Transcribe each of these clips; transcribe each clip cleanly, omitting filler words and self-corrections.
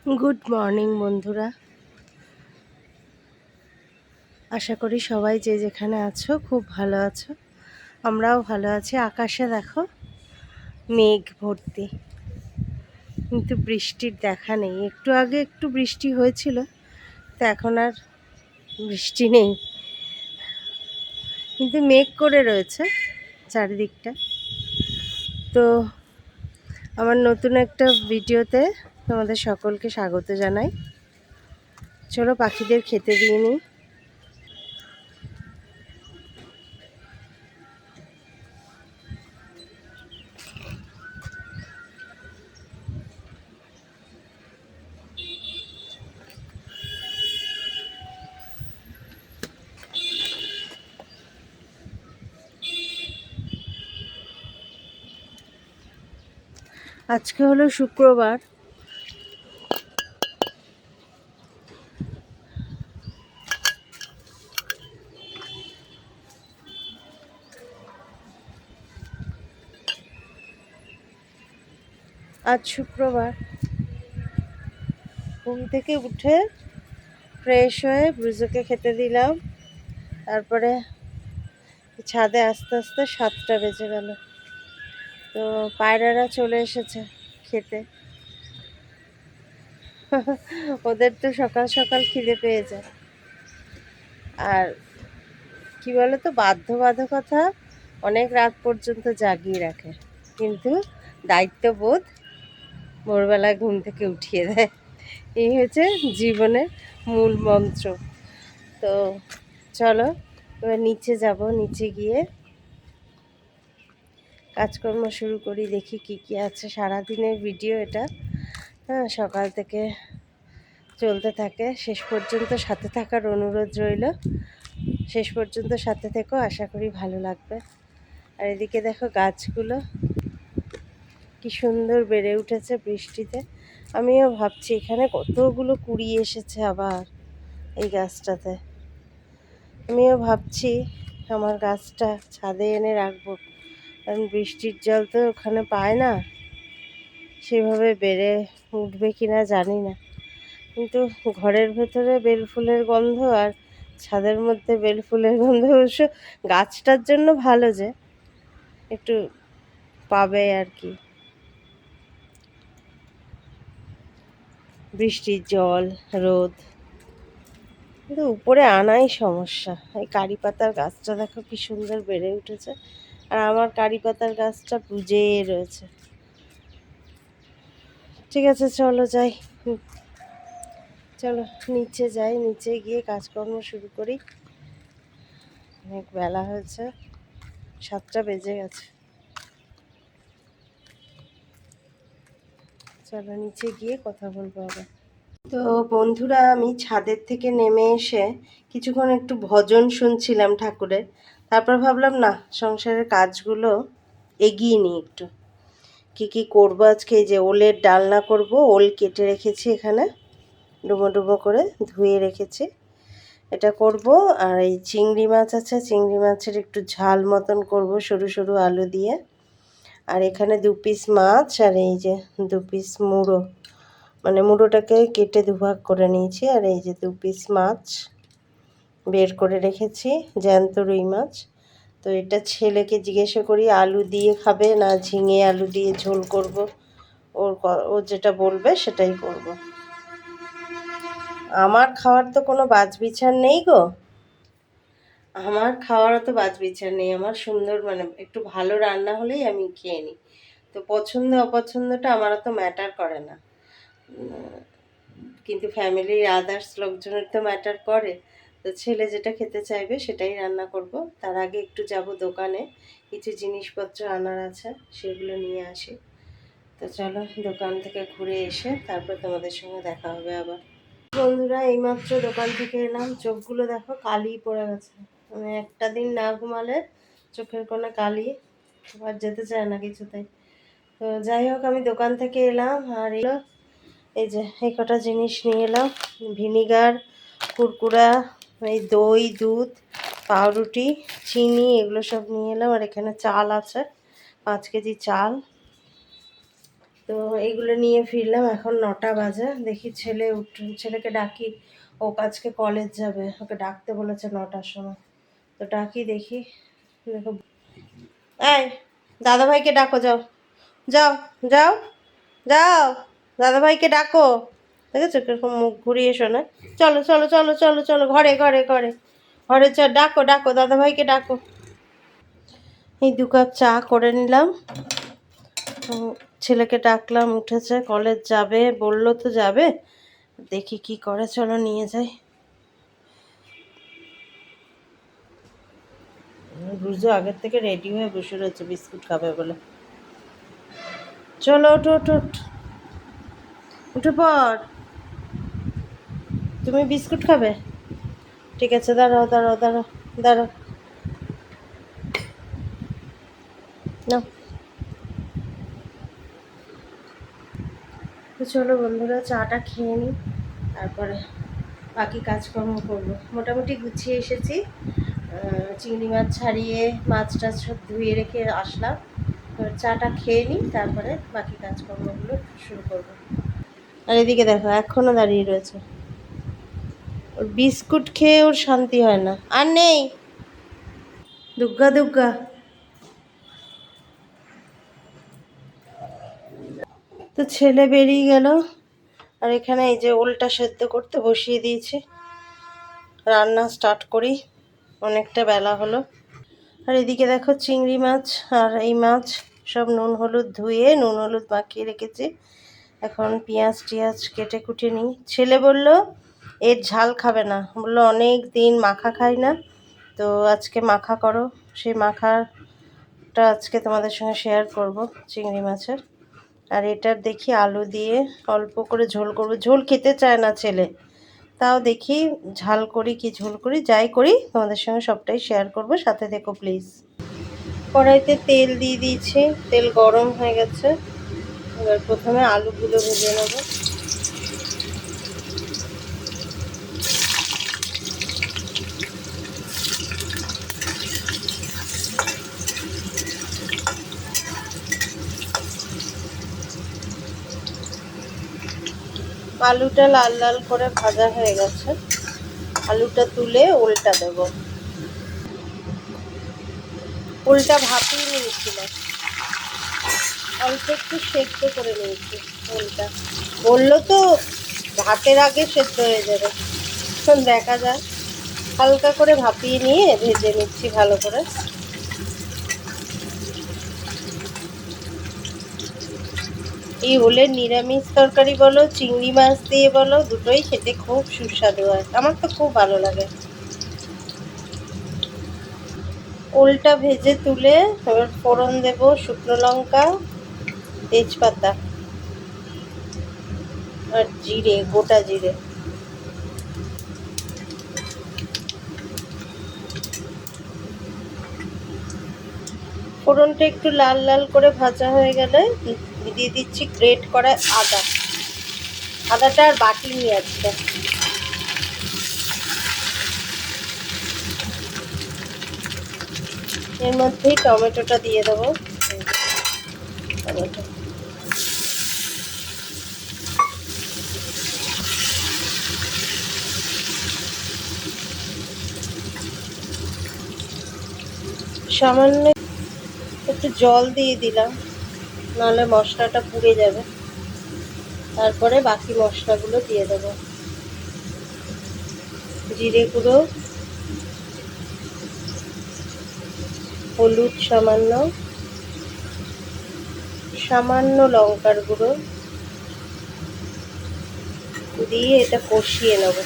Good morning বন্ধুরা, আশা করি সবাই যে যেখানে আছো খুব ভালো আছো। আমরাও ভালো আছি। আকাশে দেখো মেঘ ভর্তি, কিন্তু বৃষ্টির দেখা নেই। একটু আগে একটু বৃষ্টি হয়েছিল, তো এখন আর বৃষ্টি নেই, কিন্তু মেঘ করে রয়েছে চারিদিকটা। তো আমার নতুন একটা ভিডিওতে তোমাদের সকলকে স্বাগত জানাই। চলো পাখিদের খেতে দিয়ে নিই। আজকে হলো শুক্রবার। আজ শুক্রবার ঘুম থেকে উঠে ফ্রেশ হয়ে ব্রুজোকে খেতে দিলাম। তারপরে ছাদে আস্তে আস্তে 7টা বেজে গেল। তো পায়রারা চলে এসেছে খেতে। ওদের তো সকাল সকাল খিদে পেয়ে যায়। আর কি বলো তো, বাধ্যবাধকতা অনেক রাত পর্যন্ত জাগিয়ে রাখে, কিন্তু দায়িত্ববোধ ভোরবেলায় ঘুম থেকে উঠিয়ে দেয়। এই হচ্ছে জীবনের মূল মন্ত্র। তো চলো এবার নিচে যাব, নিচে গিয়ে কাজকর্ম শুরু করি। দেখি কি কি আছে। সারাদিনের ভিডিও এটা, হ্যাঁ, সকাল থেকে চলতে থাকে। শেষ পর্যন্ত সাথে থাকার অনুরোধ রইল। শেষ পর্যন্ত সাথে থেকো, আশা করি ভালো লাগবে। আর এদিকে দেখো গাছগুলো কি সুন্দর বেড়ে উঠেছে বৃষ্টিতে। আমিও ভাবছি এখানে কতগুলো কুড়ি এসেছে আবার এই গাছটাতে। আমিও ভাবছি আমার গাছটা ছাদে এনে রাখবো, কারণ বৃষ্টির জল তো ওখানে পায় না, সেভাবে বেড়ে উঠবে কিনা জানি না। কিন্তু ঘরের ভেতরে বেলফুলের গন্ধ আর ছাদের মধ্যে বেলফুলের গন্ধ অবশ্য গাছটার জন্য ভালো, যে একটু পাবে আর কি বৃষ্টির জল, রোদ। কিন্তু উপরে আনাই সমস্যা। এই কারি পাতার গাছটা দেখো কি সুন্দর বেড়ে উঠেছে, আর আমার কারি পাতার গাছটা বুঝে রয়েছে। ঠিক আছে, চলো যাই। চলো নিচে যাই, নিচে গিয়ে কাজকর্ম শুরু করি। অনেক বেলা হয়েছে, 7টা বেজে গেছে। চলো নিচে গিয়ে কথা বলবো আবার। তো বন্ধুরা, আমি ছাদের থেকে নেমে এসে কিছুক্ষণ একটু ভজন শুনছিলাম ঠাকুরের। তারপর ভাবলাম না, সংসারের কাজগুলো এগিয়ে নিই একটু। কি কি করবো আজকে? এই যে ওলের ডালনা করব। ওল কেটে রেখেছি এখানে, ডুমো ডুমো করে ধুয়ে রেখেছি, এটা করব। আর এই চিংড়ি মাছ আছে, চিংড়ি মাছের একটু ঝাল মতন করব সরু সরু আলু দিয়ে। আর এখানে 2 পিস মাছ, আর এই যে 2 পিস মুড়ো, মানে মুড়োটাকে কেটে দুভাগ করে নিয়েছি। আর এই যে 2 পিস মাছ বের করে রেখেছি, জ্যান্ত রুই মাছ। তো এটা ছেলেকে জিজ্ঞাসা করি আলু দিয়ে খাবে না ঝিঙে আলু দিয়ে ঝোল করব। ও যেটা বলবে সেটাই করব। আমার খাওয়ার তো কোনো বাছবিচার নেই গো। আমার খাওয়ারও তো বাছবিচার নেই। আমার সুন্দর, মানে একটু ভালো রান্না হলেই আমি খেয়ে নিই। তো পছন্দ অপছন্দটা আমার তো ম্যাটার করে না, কিন্তু ফ্যামিলির আদার্স লোকজনের তো ম্যাটার করে। তো ছেলে যেটা খেতে চাইবে সেটাই রান্না করব। তার আগে একটু যাব দোকানে, কিছু জিনিসপত্র আনার আছে, সেগুলো নিয়ে আসি। তো চলো দোকান থেকে ঘুরে এসে তারপর তোমাদের সঙ্গে দেখা হবে আবার। বন্ধুরা, এইমাত্র দোকান থেকে এলাম। চোখগুলো দেখো কালি পড়ে গেছে, মানে একটা দিন না ঘুমালে চোখের কোণে কালি, আর যেতে চায় না কিছুতেই। তো যাই হোক, আমি দোকান থেকে এলাম, আর এই যে এই কটা জিনিস নিয়ে এলাম। ভিনিগার, কুরকুরা, এই দই, দুধ, পাউরুটি, চিনি, এগুলো সব নিয়ে এলাম। আর এখানে চাল আছে, 5 কেজি চাল। তো এইগুলো নিয়ে ফিরলাম। এখন 9টা বাজে। দেখি ছেলেকে ডাকি, ও আজকে কলেজ যাবে, ওকে ডাকতে বলেছে 9টার সময়। তো ডাকি দেখি। দেখো, এই দাদাভাইকে ডাকো, যাও যাও যাও যাও, দাদাভাইকে ডাকো। দেখেছো কিরকম মুখ ঘুরিয়ে শোনা। চলো চলো চলো চলো চলো, ঘরে ঘরে ঘরে ঘরে ডাকো ডাকো, দাদাভাইকে ডাকো। এই 2 কাপ চা করে নিলাম। ছেলেকে ডাকলাম, উঠেছে, কলেজ যাবে বললো তো যাবে, দেখি কি করে, চলো নিয়ে যাই। বুঝো আগের থেকে রেডি হয়ে বসে রয়েছে বিস্কুট খাবে বলে। চলো ওঠো ওঠো উঠে পড়। তুমি বিস্কুট খাবে? ঠিক আছে, দাঁড়াও দাঁড়াও দাঁড়াও দাঁড়াও, না। তো চলো বন্ধুরা, চাটা খেয়ে নিই, তারপরে বাকি কাজকর্ম করবো। মোটামুটি গুছিয়ে এসেছি। চিংড়ি মাছ ছাড়িয়ে মাছ টাছ সব ধুয়ে রেখে আসলাম। এবার চাটা খেয়ে নিই, তারপরে বাকি কাজকর্মগুলো শুরু করবো। আর এদিকে দেখো এখনও দাঁড়িয়ে রয়েছে, ওর বিস্কুট খেয়ে ওর শান্তি হয় না। আর নেই, দুগ্গা দুগ্গা। তো ছেলে বেরিয়ে গেল, আর এখানে এই যে ওলটা সেদ্ধ করতে বসিয়ে দিয়েছি, রান্না স্টার্ট করি, অনেকটা বেলা হলো। আর এদিকে দেখো চিংড়ি মাছ আর এই মাছ সব নুন হলুদ ধুয়ে নুন হলুদ মাখিয়ে রেখেছি। এখন পেঁয়াজ টিয়াজ কেটে কুটে নিই। ছেলে বলল এর ঝাল খাবে না, বললো অনেক দিন মাখা খাই না, তো আজকে মাখা করো। সেই মাখাটা আজকে তোমাদের সঙ্গে শেয়ার করব, চিংড়ি মাছের। আর এটার দেখি আলু দিয়ে অল্প করে ঝোল করব। ঝোল খেতে চায় না ছেলে, তাও দেখি ঝাল করি কি ঝোল করি, যাই করি তোমাদের সঙ্গে সবটাই শেয়ার করব, সাথে থেকো প্লিজ। কড়াইতে তেল দিয়ে দিয়েছি, তেল গরম হয়ে গেছে। এবার প্রথমে আলুগুলো ভেজে নেব। আলুটা লাল লাল করে ভাজা হয়ে গেছে, আলুটা তুলে ওলটা দেব। ওলটা ভাপিয়ে নিয়েছিলাম, অল্প একটু সেদ্ধ করে নিয়েছি ওলটা। বললো তো ভাতের আগে সেদ্ধ হয়ে যাবে, এখন দেখা যায়। হালকা করে ভাপিয়ে নিয়ে ভেজে নিচ্ছি ভালো করে। এই ওলের নিরামিষ তরকারি বলো, চিংড়ি মাছ দিয়ে বলো, দুটোই খেতে খুব সুস্বাদু হয়, আমার তো খুব ভালো লাগে। ওলটা ভেজে তুলে এবার ফোড়ন দেব, শুকনো লঙ্কা, তেজপাতা আর জিরে, গোটা জিরে। ফোড়নটা একটু লাল লাল করে ভাজা হয়ে গেলে দিয়ে দিচ্ছি গ্রেট করা আদা। আদাটা আর বাটিনি আজকে। এর মধ্যেই টমেটোটা দিয়ে দেবো। টমেটো সামান্য একটু জল দিয়ে দিলাম, নাহলে মশলাটা পুড়ে যাবে। তারপরে বাকি মশলাগুলো দিয়ে দেবো। জিরে গুঁড়ো, হলুদ সামান্য, সামান্য লঙ্কার গুঁড়ো দিয়ে এটা কষিয়ে নেব।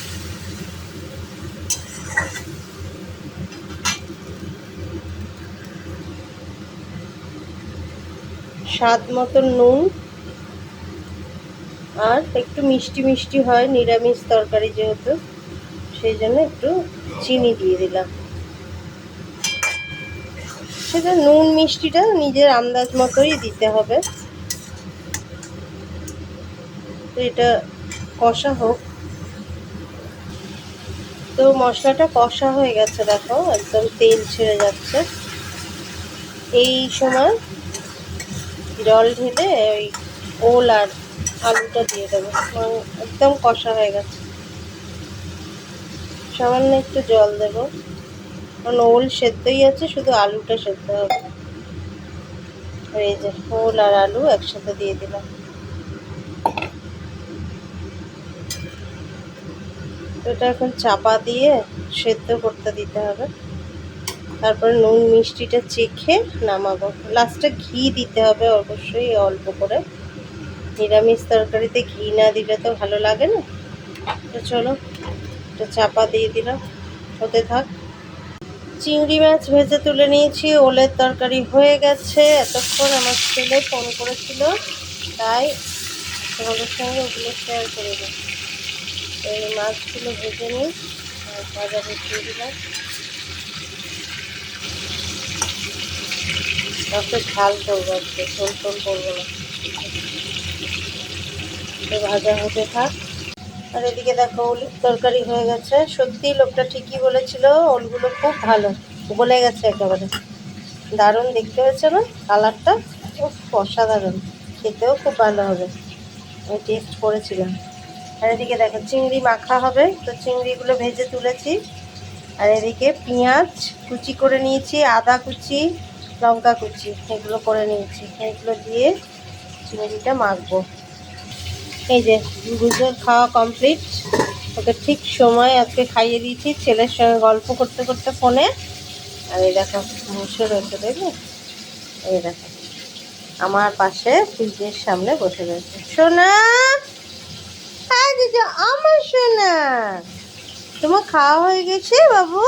স্বাদ মতো নুন, আর একটু মিষ্টি মিষ্টি হয় নিরামিষ তরকারি যেহেতু, সেই জন্য একটু চিনি দিয়ে দিলাম। সেটা নুন মিষ্টিটা নিজের আন্দাজ মতোই দিতে হবে। তো এটা কষা হোক। তো মশলাটা কষা হয়ে গেছে, দেখো একদম তেল ছেড়ে যাচ্ছে। এই সময় জল ঢেলে ওই ওল আর আলুটা দিয়ে দেবো। একদম কষা হয়ে গেছে। সামান্য একটু জল দেবো, কারণ ওল সেদ্ধই আছে, শুধু আলুটা সেদ্ধ হবে। এই যে ওল আর আলু একসাথে দিয়ে দিলাম। এটা এখন চাপা দিয়ে সেদ্ধ করতে দিতে হবে। তারপরে নুন মিষ্টিটা চেখে নামাবো। লাস্টে ঘি দিতে হবে অবশ্যই, অল্প করে। নিরামিষ তরকারিতে ঘি না দিলে তো ভালো লাগে না। তো চলো, এটা চাপা দিয়ে দিলাম, হতে থাক। চিংড়ি মাছ ভেজে তুলে নিয়েছি, ওলের তরকারি হয়ে গেছে। এতক্ষণ আমার ছেলে ফোন করেছিল, তাই তোমাদের সঙ্গে ওগুলো শেয়ার করে দিই। এই মাছগুলো ভেজে নিই আর ভাজা বসিয়ে দিলাম। একটু ঝাল করবো, আজকে ঝোল টোল করবো না। ভাজা হতে থাক। আর এদিকে দেখো ওলের তরকারি হয়ে গেছে। সত্যি লোকটা ঠিকই বলেছিল, ওলগুলো খুব ভালো গলে গেছে একেবারে। দারুণ দেখতে হয়েছে না কালারটা? খুব অসাধারণ, খেতেও খুব ভালো হবে। আমি টেস্ট করেছিলাম। আর এদিকে দেখো চিংড়ি মাখা হবে, তো চিংড়িগুলো ভেজে তুলেছি। আর এদিকে পেঁয়াজ কুচি করে নিয়েছি, আদা কুচি, লঙ্কা কুচি, এগুলো করে নিয়েছি। এগুলো দিয়ে চিংড়িটা মাখবো। এই যে গুজর খাওয়া কমপ্লিট। ওকে ঠিক সময় আজকে খাইয়ে দিয়েছি, ছেলের সঙ্গে গল্প করতে করতে ফোনে। আর এই দেখো বসে রয়েছে, দেখবে? এই দেখো আমার পাশে ফ্রিজের সামনে বসে রয়েছে। সোনা, আমার সোনা, তোমার খাওয়া হয়ে গেছে বাবু?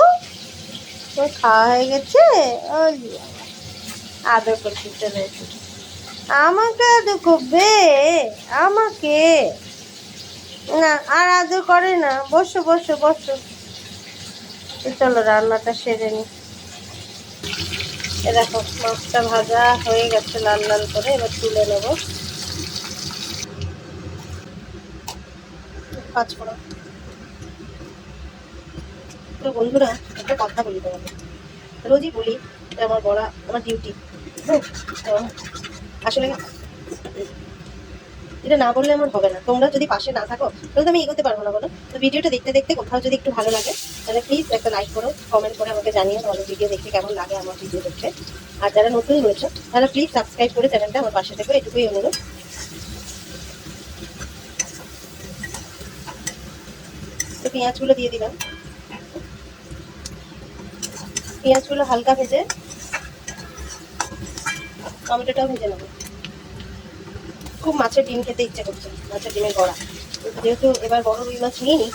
তোমার খাওয়া হয়ে গেছে? আদর করতে চলে এসেছে। আমাকে আদর করবে? আমাকে না, আর আদর করে না। বসো বসো বসো। চলো রান্নাটা সেরে নি। এ দেখো মাছটা ভাজা হয়ে গেছে লাল লাল করে, এবার তুলে নেব। পাঁচফোড়ন। তো বন্ধুরা, একটা কথা বলি তোমাকে, রোজই বলি, এটা আমার বলা আমার ডিউটি। তো আসলে এটা না বললে আমার হবে না। তোমরা যদি পাশে না থাকো তাহলে তো আমি এগোতে পারবো না, বলো? তো ভিডিওটা দেখতে দেখতে কোথাও যদি একটু ভালো লাগে তাহলে প্লিজ একটা লাইক করো, কমেন্ট করে আমাকে জানিও তোমাদের ভিডিও দেখতে কেমন লাগে, আমার ভিডিও দেখতে। আর যারা নতুন রয়েছে তারা প্লিজ সাবস্ক্রাইব করে চ্যানেলটা আমার পাশে থেকো, এটুকুই অনুরোধ। তো পেঁয়াজগুলো দিয়ে দিলাম। পেঁয়াজগুলো হালকা ভেজে টমেটোটাও ভেজে নেবো। খুব মাছের ডিম খেতে ইচ্ছে করছে, মাছের ডিমের গড়া। যেহেতু এবার বড় রুই মাছ নিয়ে নিই,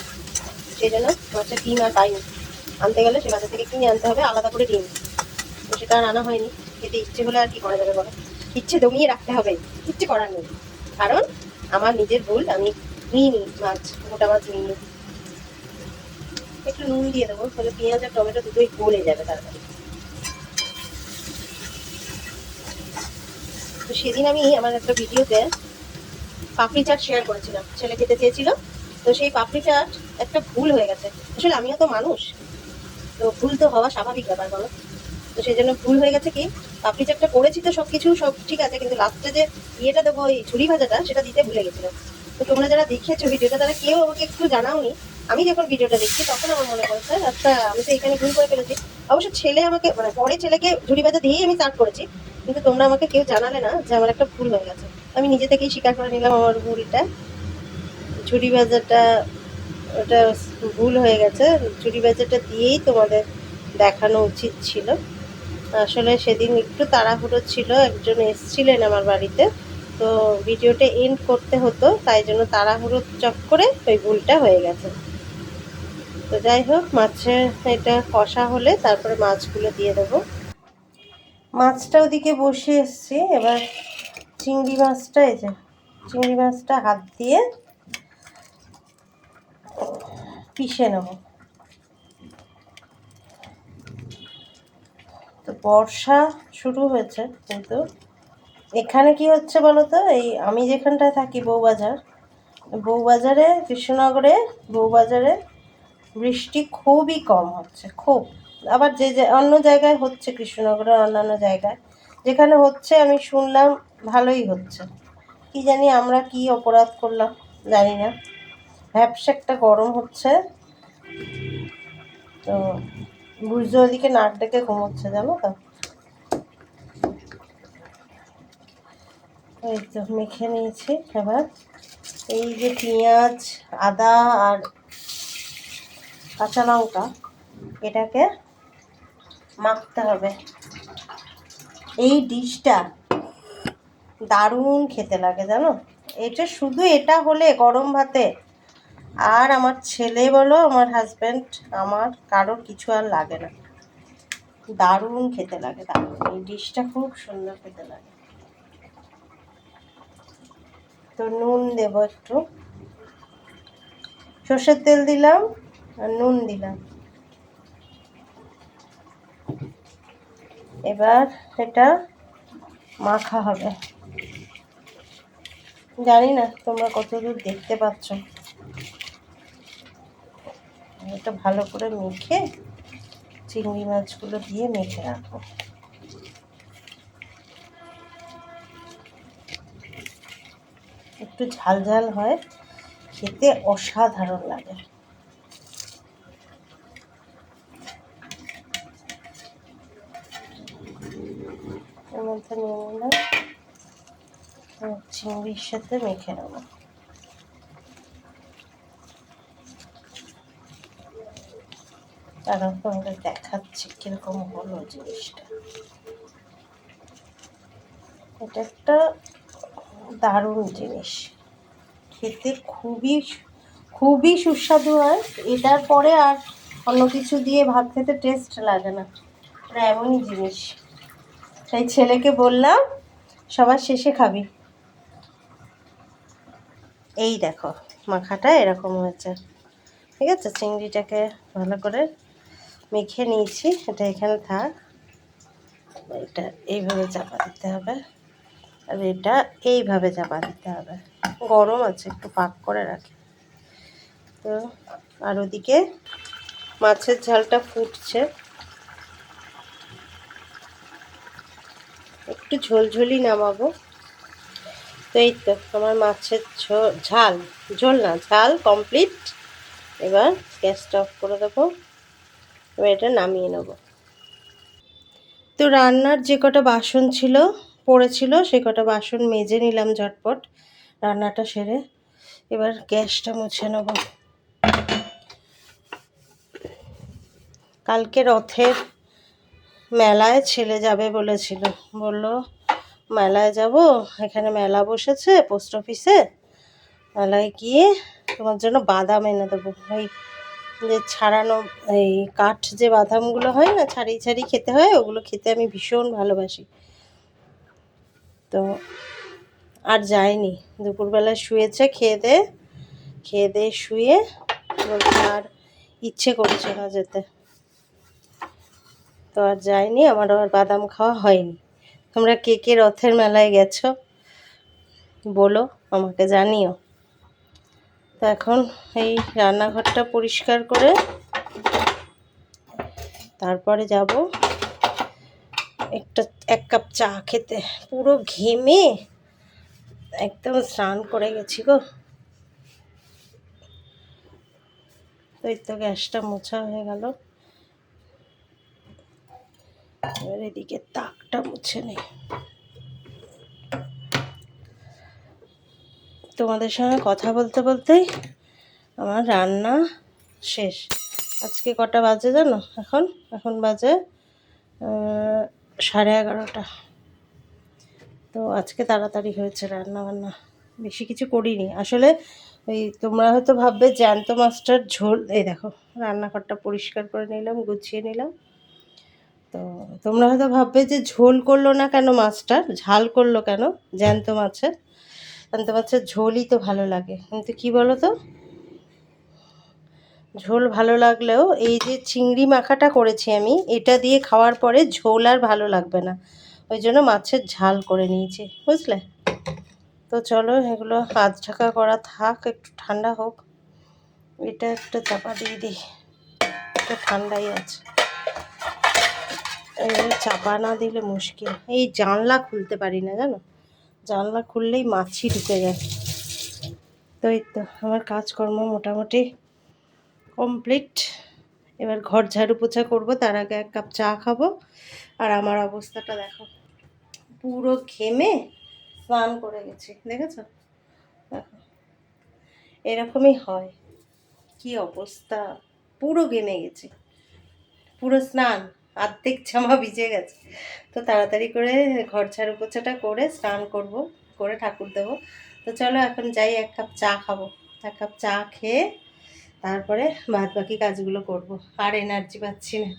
সেই জন্য মাছের ডিম আর পাইনি। আনতে গেলে সে বাজার থেকে কিনে আনতে হবে আলাদা করে ডিম। তো সেটা আর আনা হয়নি। খেতে ইচ্ছে হলে আর কি করা যাবে বলো? ইচ্ছে দমিয়ে রাখতে হবে, ইচ্ছে করার নেই। কারণ আমার নিজের ভুল, আমি নিইনি মাছ, গোটা মাছ নিইনি। একটু নুন দিয়ে দেবো, তাহলে পেঁয়াজ আর টমেটো দুটোই গলে যাবে তাড়াতাড়ি। তো সেদিন আমি আমার একটা ভিডিওতে পাপড়ি চাট শেয়ার করেছিলাম, ছেলে খেতে চেয়েছিল। তো সেই পাপড়ি চাট একটা ভুল হয়ে গেছে। আসলে আমিও তো মানুষ, তো ভুল তো হওয়া স্বাভাবিক ব্যাপার, বলো? তো সেই জন্য ভুল হয়ে গেছে কি, পাপড়ি চাটটা করেছি তো সব কিছু সব ঠিক আছে, কিন্তু লাস্টে যে ইয়েটা দেবো, ওই ঝুড়ি ভাজাটা, সেটা দিতে ভুলে গেছিলাম। তো তোমরা যারা দেখেছো ভিডিওটা তারা কেউ আমাকে একটু জানাওনি। আমি যখন ভিডিওটা দেখছি তখন আমার মনে পড়েছে, আচ্ছা আমি তো এখানে ভুল করে ফেলেছি। অবশ্য ছেলে আমাকে, মানে পরে ছেলেকে ঝুড়ি ভাজা দিয়েই আমি স্টার্ট করেছি, কিন্তু তোমরা আমাকে কেউ জানালে না যে আমার একটা ভুল হয়ে গেছে। আমি নিজে থেকেই স্বীকার করে নিলাম আমার ভুলটা। ঝুড়ি ভাজাটা ওটা ভুল হয়ে গেছে। ঝুড়ি ভাজাটা দিয়েই তোমাদের দেখানো উচিত ছিল। আসলে সেদিন একটু তাড়াহুড়ো ছিল, একজন এসছিলেন আমার বাড়িতে, তো ভিডিওটা এন্ড করতে হতো, তাই জন্য তাড়াহুড়ো চক্করে ওই ভুলটা হয়ে গেছে। তো যাই হোক, মাছের এটা কষা হলে তারপরে মাছগুলো দিয়ে দেবো। মাছটা ওদিকে বসিয়ে এসছি, এবার চিংড়ি মাছটা, এই যে চিংড়ি মাছটা হাত দিয়ে পিষে নেব। তো বর্ষা শুরু হয়েছে, কিন্তু এখানে কি হচ্ছে বলো তো, এই আমি যেখানটায় থাকি বউবাজার, বউবাজারে কৃষ্ণনগরে বউবাজারে বৃষ্টি খুবই কম হচ্ছে, খুব। আবার যে যে অন্য জায়গায় হচ্ছে, কৃষ্ণনগরের অন্যান্য জায়গায় যেখানে হচ্ছে আমি শুনলাম ভালোই হচ্ছে। কি জানি আমরা কি অপরাধ করলাম জানি না, ভ্যাপসা একটা গরম হচ্ছে। তো বুঝতে ওদিকে নাক ডেকে ঘুমোচ্ছে জানো তো। এই তো মেখে নিয়েছি। এবার এই যে পেঁয়াজ, আদা আর কাঁচা লঙ্কা, এটাকে মাখতে হবে। এই ডিশটা দারুণ খেতে লাগে জানো। এটা শুধু এটা হলে গরম ভাতে আর আমার ছেলে বলো আমার হাজব্যান্ড আমার কারোর কিছু আর লাগে না, দারুণ খেতে লাগে, দারুণ। এই ডিশটা খুব সুন্দর খেতে লাগে। তো নুন দেবো একটু, সর্ষের তেল দিলাম আর নুন দিলাম। এবার এটা মাখা হবে। জানি না তোমরা কতদূর দেখতে পাচ্ছ। এটা ভালো করে মেখে চিংড়ি মাছগুলো দিয়ে মেখে রাখবো। একটু ঝাল ঝাল হয়, খেতে অসাধারণ লাগে। এর মধ্যে নিয়ে নিলাম, চিংড়ির সাথে মেখে নেবো। তারপর তোমাদের দেখাচ্ছি কিরকম হলো জিনিসটা। এটা একটা দারুণ জিনিস, খেতে খুবই খুবই সুস্বাদু হয়। এটার পরে আর অন্য কিছু দিয়ে ভাত খেতে টেস্ট লাগে না, এটা এমনই জিনিস। তাই ছেলেকে বললাম সবার শেষে খাবি। এই দেখো মাখাটা এরকম হয়েছে, ঠিক আছে। চিংড়িটাকে ভালো করে মেখে নিয়েছি, এটা এখানে থাক। এটা এইভাবে চাপা দিতে হবে আর এটা এইভাবে চাপা দিতে হবে। গরম আছে, একটু পাক করে রাখি। তো আর ওদিকে মাছের ঝালটা ফুটছে, একটু ঝোলঝোলি নামাবো। তো এই তো আমার মাছের ঝাল কমপ্লিট। এবার গ্যাসটা অফ করে দেবো, এবার এটা নামিয়ে নেব। তো রান্নার যে কটা বাসন ছিল পড়েছিল সে কটা বাসন মেজে নিলাম ঝটপট রান্নাটা সেরে। এবার গ্যাসটা মুছে নেব। কালকে রথের মেলায় ছেলে যাবে বলেছিল, বলল মেলায় যাব, এখানে মেলা বসেছে পোস্ট অফিসে, মেলায় গিয়ে তোমার জন্য বাদাম এনে দেবো। এই যে ছাড়ানো এই কাঠ যে বাদামগুলো হয় না, ছাড়িয়ে ছাড়িয়ে খেতে হয়, ওগুলো খেতে আমি ভীষণ ভালোবাসি। তো আর যায়নি, দুপুরবেলা শুয়েছে খেয়ে দে শুয়ে, বলছে আর ইচ্ছে করছে না যেতে। তো আর যায়নি, আমার আর বাদাম খাওয়া হয়নি। তোমরা কে কে রথের মেলায় গেছো বলো, আমাকে জানিও। তো এখন এই রান্নাঘরটা পরিষ্কার করে তারপরে যাব এক কাপ চা খেতে। পুরো ঘেমে একদম স্নান করে গেছি গো। তো এই তো গ্যাসটা মোছা হয়ে গেল, এবার এদিকে তাকটা মুছে নেই। তোমাদের সঙ্গে কথা বলতে বলতেই আমার রান্না শেষ। আজকে কটা বাজে জানো? এখন বাজে 11:30। তো আজকে তাড়াতাড়ি হয়েছে রান্না বান্না, বেশি কিছু করিনি আসলে। ওই তোমরা হয়তো ভাববে জ্যান্ত মাছটার ঝোল, এই দেখো রান্নাঘরটা পরিষ্কার করে নিলাম, গুছিয়ে নিলাম। তো তোমরা হয়তো ভাববে যে ঝোল করলো না কেন মাছটা, ঝাল করলো কেন। জ্যান্ত মাছের ঝোলই তো ভালো লাগে, কিন্তু কি বলো তো, ঝোল ভালো লাগলেও এই যে চিংড়ি মাখাটা করেছি আমি, এটা দিয়ে খাওয়ার পরে ঝোল আর ভালো লাগবে না, ওই জন্য মাছের ঝাল করে নিয়েছি, বুঝলে। তো চলো এগুলো আধ ঢাকা করা থাক, একটু ঠান্ডা হোক। এটা একটু চাপা দিয়ে দিই, একটু ঠান্ডাই আছে। চাপা না দিলে মুশকিল। এই জানলা খুলতে পারি না জানো, জানলা খুললেই মাছি ঢুকে যায়। তো এই তো আমার কাজকর্ম মোটামুটি কমপ্লিট। এবার ঘর ঝাড়ু পোছা করবো, তার আগে এক কাপ চা খাবো। আর আমার অবস্থাটা দেখো, পুরো ঘেমে স্নান করে গেছি, দেখেছো? দেখো এরকমই হয়, কি অবস্থা, পুরো ঘেমে গেছি, পুরো স্নান, অর্ধেক জামা ভিজে গেছে। তো তাড়াতাড়ি করে ঘর ঝাড়ু পোছাটা করে স্নান করব, করে ঠাকুর দেবো। তো চলো এখন যাই, এক কাপ চা খাবো। এক কাপ চা খেয়ে তারপরে বাদ বাকি কাজগুলো করব। আর এনার্জি পাচ্ছি না।